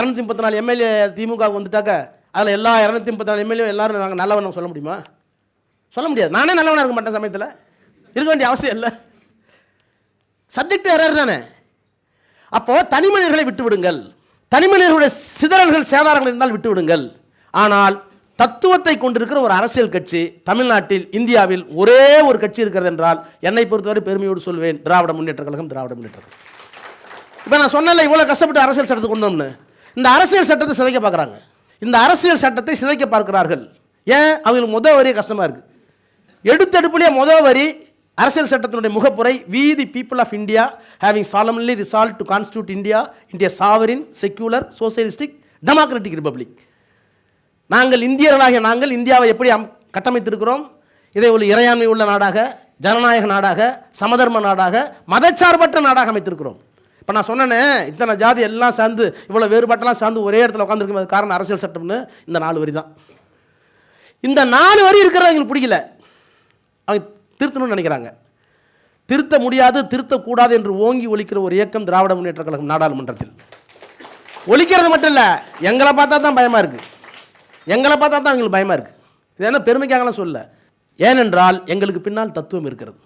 234 MLA திமுக வந்துட்டாக்க அதில் எல்லா 234 MLA எல்லாரும் நாங்கள் நல்லவன் சொல்ல முடியுமா? சொல்ல முடியாது. நானே நல்லவனாக இருக்க மாட்டேன் சமயத்தில், இருக்க வேண்டிய அவசியம் இல்லை. சப்ஜெக்ட் எரர் தானே. அப்போ தனி மனிதர்களை விட்டு விடுங்கள், தனி மனிதர்களுடைய சிதறல்கள் சேதாரங்கள் இருந்தால் விட்டு விடுங்கள். ஆனால் தத்துவத்தை கொண்டிருக்கிற ஒரு அரசியல் கட்சி தமிழ்நாட்டில் இந்தியாவில் ஒரே ஒரு கட்சி இருக்கிறது என்றால் என்னை பொறுத்தவரை பெருமையோடு சொல்வேன், திராவிட முன்னேற்ற கழகம். திராவிட முன்னேற்ற கழகம். இப்போ நான் சொன்னல இவ்வளோ கஷ்டப்பட்டு அரசியல் சட்டத்தை கொண்டு வந்தோம்னு, இந்த அரசியல் சட்டத்தை சிதைக்க பார்க்குறாங்க. இந்த அரசியல் சட்டத்தை சிதைக்க பார்க்கிறார்கள். ஏன்? அவங்களுக்கு முதல் வரி கஷ்டமாக இருக்குது. எடுத்தடுப்புலேயே முதல் வரி அரசியல் சட்டத்தினுடைய முகப்புரை, we the people of India having solemnly resolved to constitute India into a sovereign, secular, socialistic, democratic republic. நாங்கள் இந்தியர்களாகிய நாங்கள் இந்தியாவை எப்படி கட்டமைத்திருக்கிறோம்? இதை ஒரு இறையாண்மை உள்ள நாடாக, ஜனநாயக நாடாக, சமதர்ம நாடாக, மதச்சார்பற்ற நாடாக அமைத்திருக்கிறோம். இப்போ நான் சொன்னேனே, இத்தனை ஜாதி எல்லாம் சேர்ந்து இவ்வளோ வேறுபாட்டெல்லாம் சேர்ந்து ஒரே இடத்துல உட்காந்துருக்கும் காரணம் அரசியல் சட்டம்னு இந்த 4 வரி தான். இந்த 4 வரி இருக்கிறது எங்களுக்கு பிடிக்கல. அவங்க திருத்தணும்னு நினைக்கிறாங்க. திருத்த முடியாது, திருத்தக்கூடாது என்று ஓங்கி ஒலிக்கிற ஒரு இயக்கம் திராவிட முன்னேற்ற கழகம் நாடாளுமன்றத்தில். ஒலிக்கிறது மட்டும் இல்லை, எங்களை பார்த்தா தான் பயமாக இருக்குது. எங்களை பார்த்தா தான் எங்களுக்கு பயமாக இருக்குது. இது என்ன பெருமைக்காகலாம் சொல்ல, ஏனென்றால் எங்களுக்கு பின்னால் தத்துவம் இருக்கிறது.